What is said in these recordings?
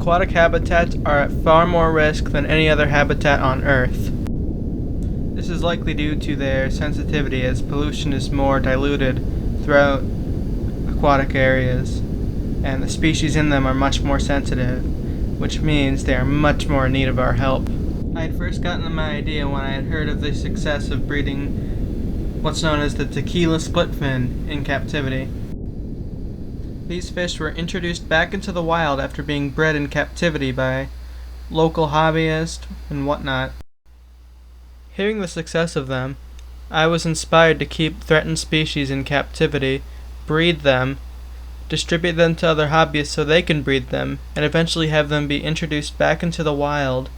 aquatic habitats are at far more risk than any other habitat on Earth. This is likely due to their sensitivity, as pollution is more diluted throughout aquatic areas, and the species in them are much more sensitive, which means they are much more in need of our help. I had first gotten my idea when I had heard of the success of breeding what's known as the tequila splitfin in captivity. These fish were introduced back into the wild after being bred in captivity by local hobbyists and whatnot. Hearing the success of them, I was inspired to keep threatened species in captivity, breed them, distribute them to other hobbyists so they can breed them, and eventually have them be introduced back into the wild.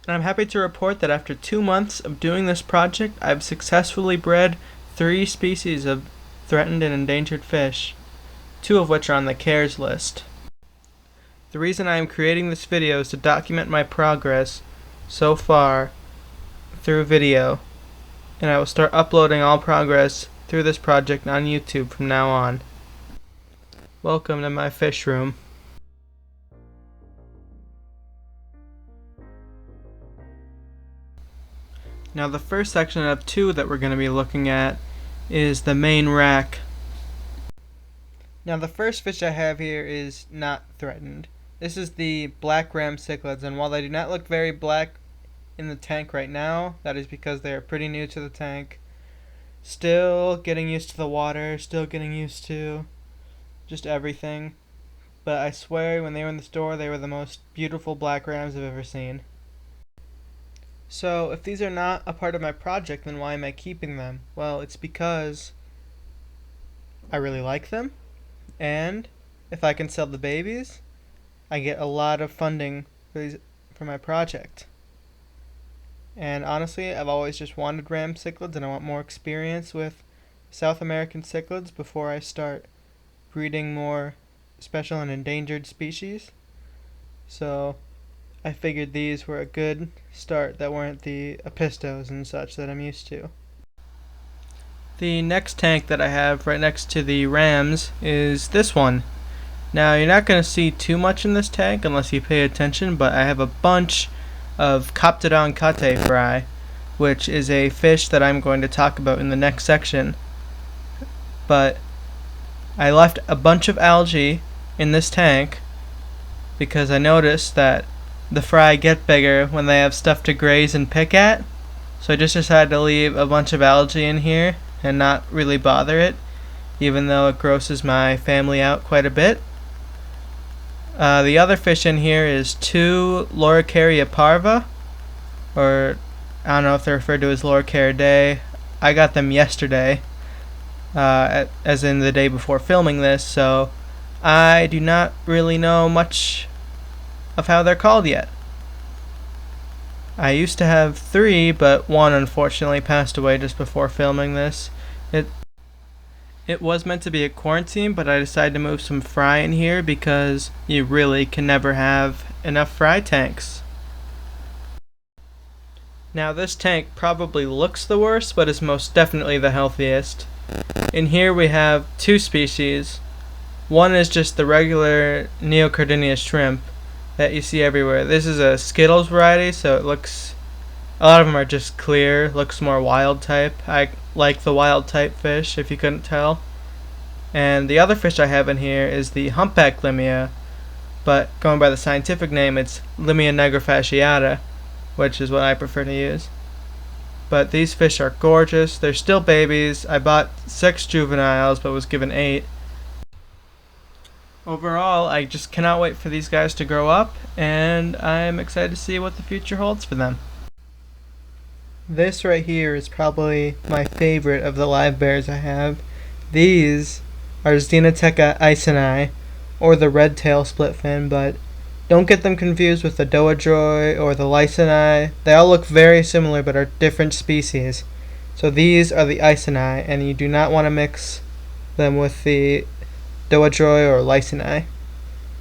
And I'm happy to report that after 2 months of doing this project, I've successfully bred 3 species of threatened and endangered fish, 2 of which are on the CARES list. The reason I am creating this video is to document my progress so far through video, and I will start uploading all progress through this project on YouTube from now on. Welcome to my fish room. Now the first section of 2 that we're going to be looking at is the main rack. Now the first fish I have here is not threatened. This is the black ram cichlids, and while they do not look very black in the tank right now, that is because they are pretty new to the tank. Still getting used to the water, still getting used to just everything. But I swear when they were in the store, they were the most beautiful black rams I've ever seen. So if these are not a part of my project, then why am I keeping them? Well, it's because I really like them, and if I can sell the babies, I get a lot of funding for my project. And honestly, I've always just wanted ram cichlids, and I want more experience with South American cichlids before I start breeding more special and endangered species. So I figured these were a good start that weren't the apistos and such that I'm used to. The next tank that I have right next to the rams is this one. Now you're not going to see too much in this tank unless you pay attention, but I have a bunch of Coptodon cate fry, which is a fish that I'm going to talk about in the next section. But I left a bunch of algae in this tank because I noticed that the fry get bigger when they have stuff to graze and pick at. So I just decided to leave a bunch of algae in here and not really bother it, even though it grosses my family out quite a bit. The other fish in here is 2 Loricaria parva, or I don't know if they're referred to as Loricariidae. I got them yesterday, as in the day before filming this, so I do not really know much of how they're called yet. I used to have 3, but 1 unfortunately passed away just before filming this. It was meant to be a quarantine, but I decided to move some fry in here because you really can never have enough fry tanks. Now this tank probably looks the worst, but is most definitely the healthiest. In here we have 2 species. One is just the regular Neocardinia shrimp that you see everywhere. This is a Skittles variety, so it looks, a lot of them are just clear, looks more wild type. I like the wild type fish, if you couldn't tell. And the other fish I have in here is the humpback limia, but going by the scientific name, it's Limia negrofasciata, which is what I prefer to use. But these fish are gorgeous. They're still babies. I bought 6 juveniles, but was given 8. Overall, I just cannot wait for these guys to grow up, and I'm excited to see what the future holds for them. This right here is probably my favorite of the live bears I have. These are Xenoteca eiseni, or the red-tail splitfin, but don't get them confused with the doadroy or the lysini. They all look very similar but are different species. So these are the eiseni, and you do not want to mix them with the doadroy or lysini.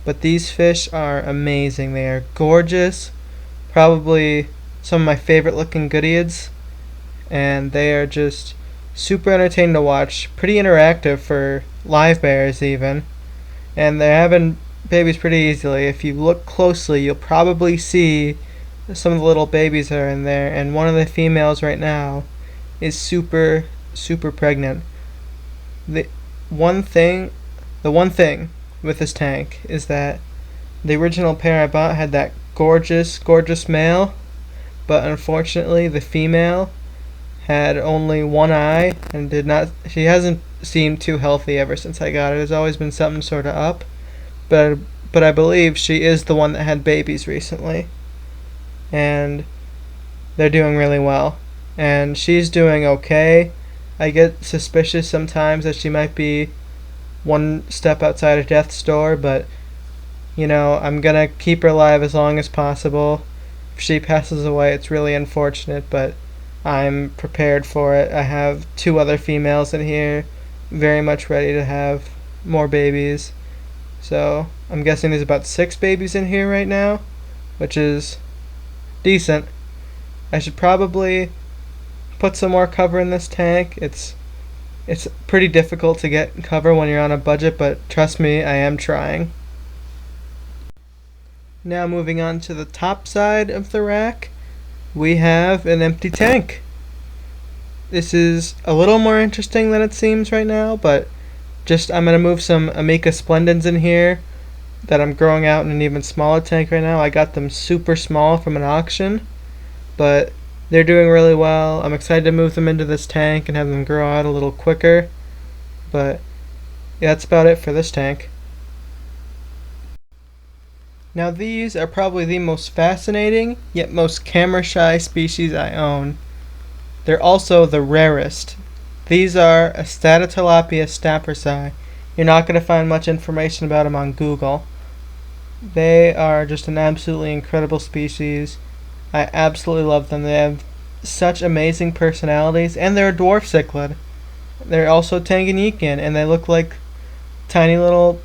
But these fish are amazing. They are gorgeous, probably some of my favorite looking goodeids, and they are just super entertaining to watch, pretty interactive for live bears even, and they haven't babies pretty easily. If you look closely, you'll probably see some of the little babies that are in there, and one of the females right now is super, super pregnant. The one thing, the one thing with this tank is that the original pair I bought had that gorgeous, gorgeous male, but unfortunately the female had only one eye and did not. She hasn't seemed too healthy ever since I got it. There's always been something sort of up, but I believe she is the one that had babies recently, and they're doing really well. And she's doing okay. I get suspicious sometimes that she might be one step outside of death's door, but I'm gonna keep her alive as long as possible. If she passes away, it's really unfortunate, but I'm prepared for it. I have two other females in here, very much ready to have more babies. So I'm guessing there's about 6 babies in here right now, which is decent. I should probably put some more cover in this tank. It's pretty difficult to get cover when you're on a budget, but trust me, I am trying. Now moving on to the top side of the rack, we have an empty tank. This is a little more interesting than it seems right now, but I'm going to move some Amica Splendens in here that I'm growing out in an even smaller tank right now. I got them super small from an auction, but they're doing really well. I'm excited to move them into this tank and have them grow out a little quicker, but yeah, that's about it for this tank. Now these are probably the most fascinating, yet most camera-shy species I own. They're also the rarest. These are Astatotilapia stappersi. You're not going to find much information about them on Google. They are just an absolutely incredible species. I absolutely love them. They have such amazing personalities, and they're a dwarf cichlid. They're also Tanganyikan, and they look like tiny little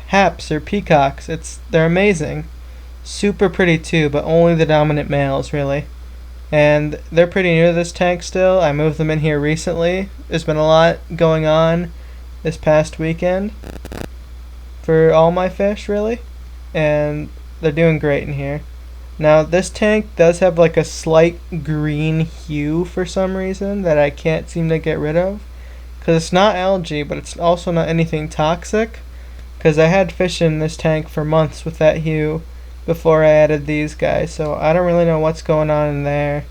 haps or peacocks. They're amazing. Super pretty too, but only the dominant males really. And they're pretty new to this tank still. I moved them in here recently. There's been a lot going on this past weekend for all my fish really, and they're doing great in here. Now this tank does have like a slight green hue for some reason that I can't seem to get rid of, because it's not algae, but it's also not anything toxic, because I had fish in this tank for months with that hue before I added these guys, so I don't really know what's going on in there,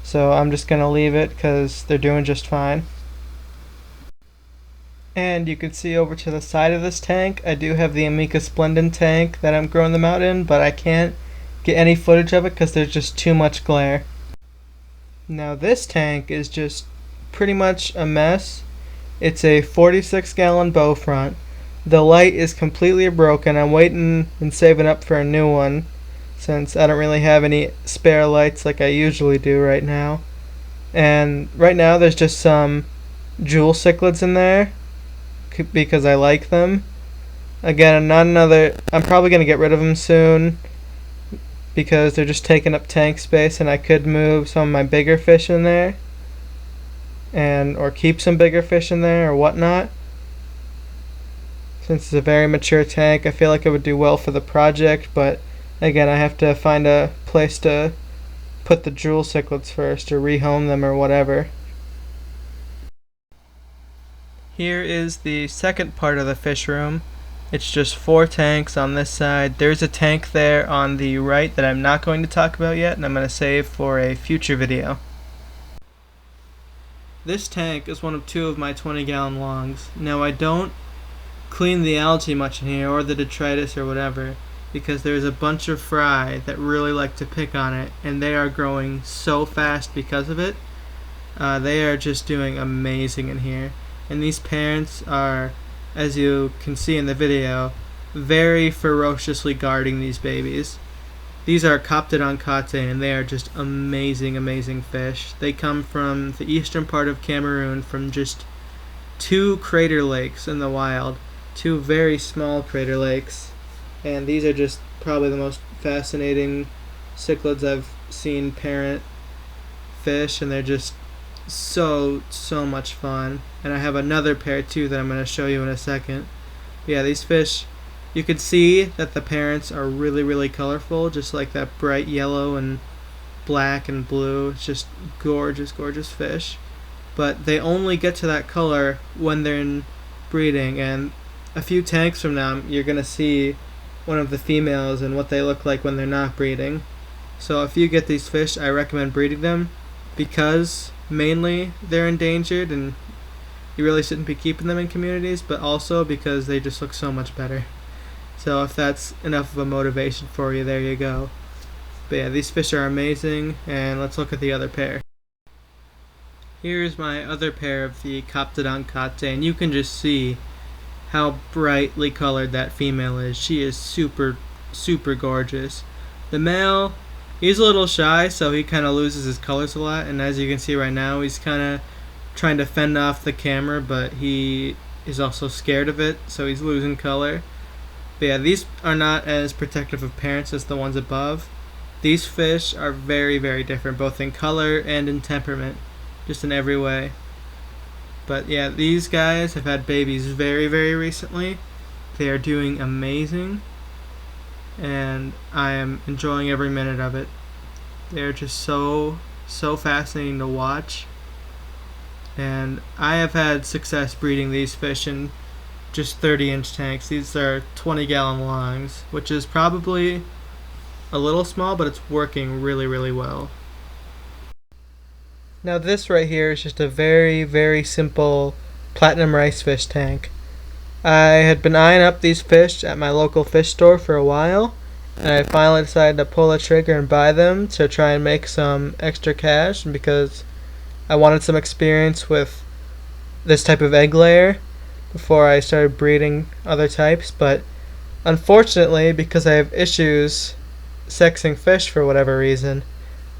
so I'm just gonna leave it because they're doing just fine. And you can see over to the side of this tank, I do have the Amica Splendens tank that I'm growing them out in, but I can't get any footage of it because there's just too much glare. Now this tank is just pretty much a mess. It's a 46-gallon bow front. The light is completely broken. I'm waiting and saving up for a new one since I don't really have any spare lights like I usually do right now. And right now there's just some jewel cichlids in there because I like them. Again, I'm probably going to get rid of them soon because they're just taking up tank space, and I could move some of my bigger fish in there or keep some bigger fish in there or whatnot. Since it's a very mature tank, I feel like it would do well for the project, but again, I have to find a place to put the jewel cichlids first or rehome them or whatever. Here is the second part of the fish room. It's just 4 tanks on this side. There's a tank there on the right that I'm not going to talk about yet, and I'm going to save for a future video. This tank is one of 2 of my 20-gallon longs. Now I don't clean the algae much in here, or the detritus or whatever, because there's a bunch of fry that really like to pick on it, and they are growing so fast because of it. They are just doing amazing in here, and these parents are, as you can see in the video, very ferociously guarding these babies. These are Coptodon cattae, and they are just amazing, amazing fish. They come from the eastern part of Cameroon, from just 2 crater lakes in the wild, 2 very small crater lakes, and these are just probably the most fascinating cichlids I've seen parent fish, and they're just so much fun. And I have another pair too that I'm going to show you in a second. But yeah, these fish You could see that the parents are really, really colorful, just like that bright yellow and black and blue. It's just gorgeous, gorgeous fish. But they only get to that color when they're in breeding, and a few tanks from now, you're going to see one of the females and what they look like when they're not breeding. So if you get these fish, I recommend breeding them because mainly they're endangered and you really shouldn't be keeping them in communities, but also because they just look so much better. So if that's enough of a motivation for you, there you go. But yeah, these fish are amazing, and let's look at the other pair. Here's my other pair of the Captodon Kate, and you can just see how brightly colored that female is. She is super, super gorgeous. The male, he's a little shy, so he kind of loses his colors a lot, and as you can see right now, he's kind of trying to fend off the camera, but he is also scared of it, so he's losing color. But yeah, these are not as protective of parents as the ones above. These fish are very, very different, both in color and in temperament, just in every way. But yeah, these guys have had babies very, very recently. They are doing amazing, and I am enjoying every minute of it. They're just so fascinating to watch. And I have had success breeding these fish in just 30-inch tanks. These are 20-gallon longs, which is probably a little small, but it's working really, really well. Now this right here is just a very, very simple platinum rice fish tank. I had been eyeing up these fish at my local fish store for a while, and I finally decided to pull the trigger and buy them to try and make some extra cash because I wanted some experience with this type of egg layer before I started breeding other types. But unfortunately, because I have issues sexing fish for whatever reason,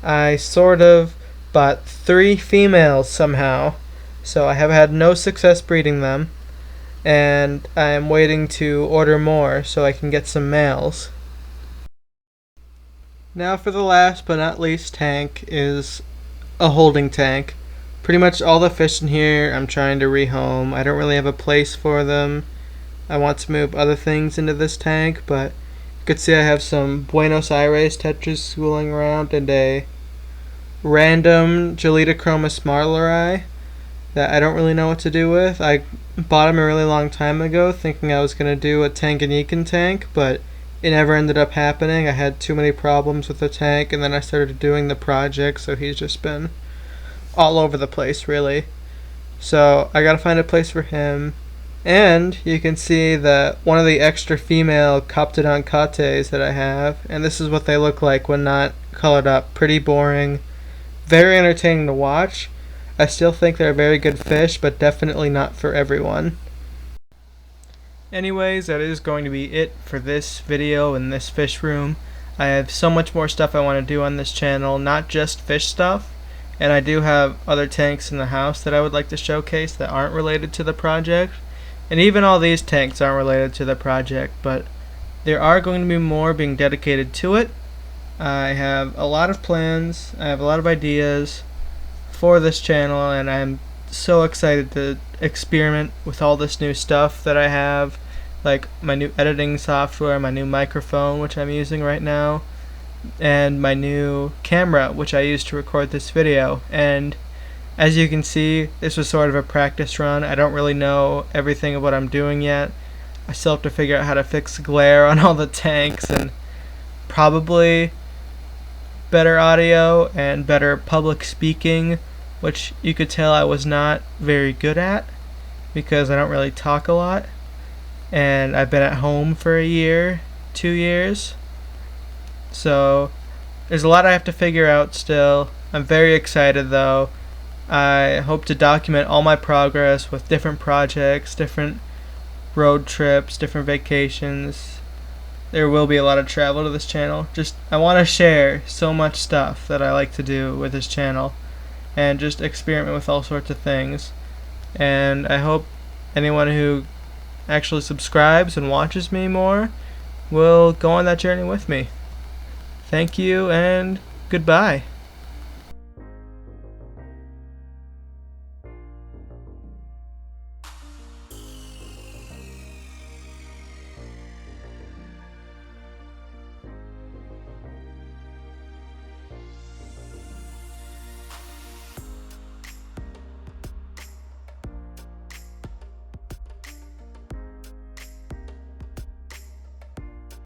I sort of bought 3 females somehow, so I have had no success breeding them, and I am waiting to order more so I can get some males. Now for the last but not least tank is a holding tank. Pretty much all the fish in here I'm trying to rehome. I don't really have a place for them. I want to move other things into this tank, but you could see I have some Buenos Aires tetras schooling around and a random Gelitochromis marleri that I don't really know what to do with. I bought them a really long time ago thinking I was going to do a Tanganyikan tank, but it never ended up happening. I had too many problems with the tank, and then I started doing the project, so he's just been all over the place, really. So I gotta find a place for him. And you can see that one of the extra female Captodon Kates that I have, and this is what they look like when not colored up. Pretty boring, very entertaining to watch. I still think they're a very good fish, but definitely not for everyone. Anyways, that is going to be it for this video in this fish room. I have so much more stuff I want to do on this channel, not just fish stuff. And I do have other tanks in the house that I would like to showcase that aren't related to the project. And even all these tanks aren't related to the project, but there are going to be more being dedicated to it. I have a lot of plans, I have a lot of ideas for this channel, and I'm so excited to experiment with all this new stuff that I have, like my new editing software, my new microphone which I'm using right now, and my new camera which I use to record this video. And as you can see, this was sort of a practice run. I don't really know everything of what I'm doing yet. I still have to figure out how to fix glare on all the tanks, and probably better audio and better public speaking, which you could tell I was not very good at because I don't really talk a lot, and I've been at home for a year, 2 years. So there's a lot I have to figure out still. I'm very excited though. I hope to document all my progress with different projects, different road trips, different vacations. There will be a lot of travel to this channel. I want to share so much stuff that I like to do with this channel and just experiment with all sorts of things. And I hope anyone who actually subscribes and watches me more will go on that journey with me. Thank you and goodbye.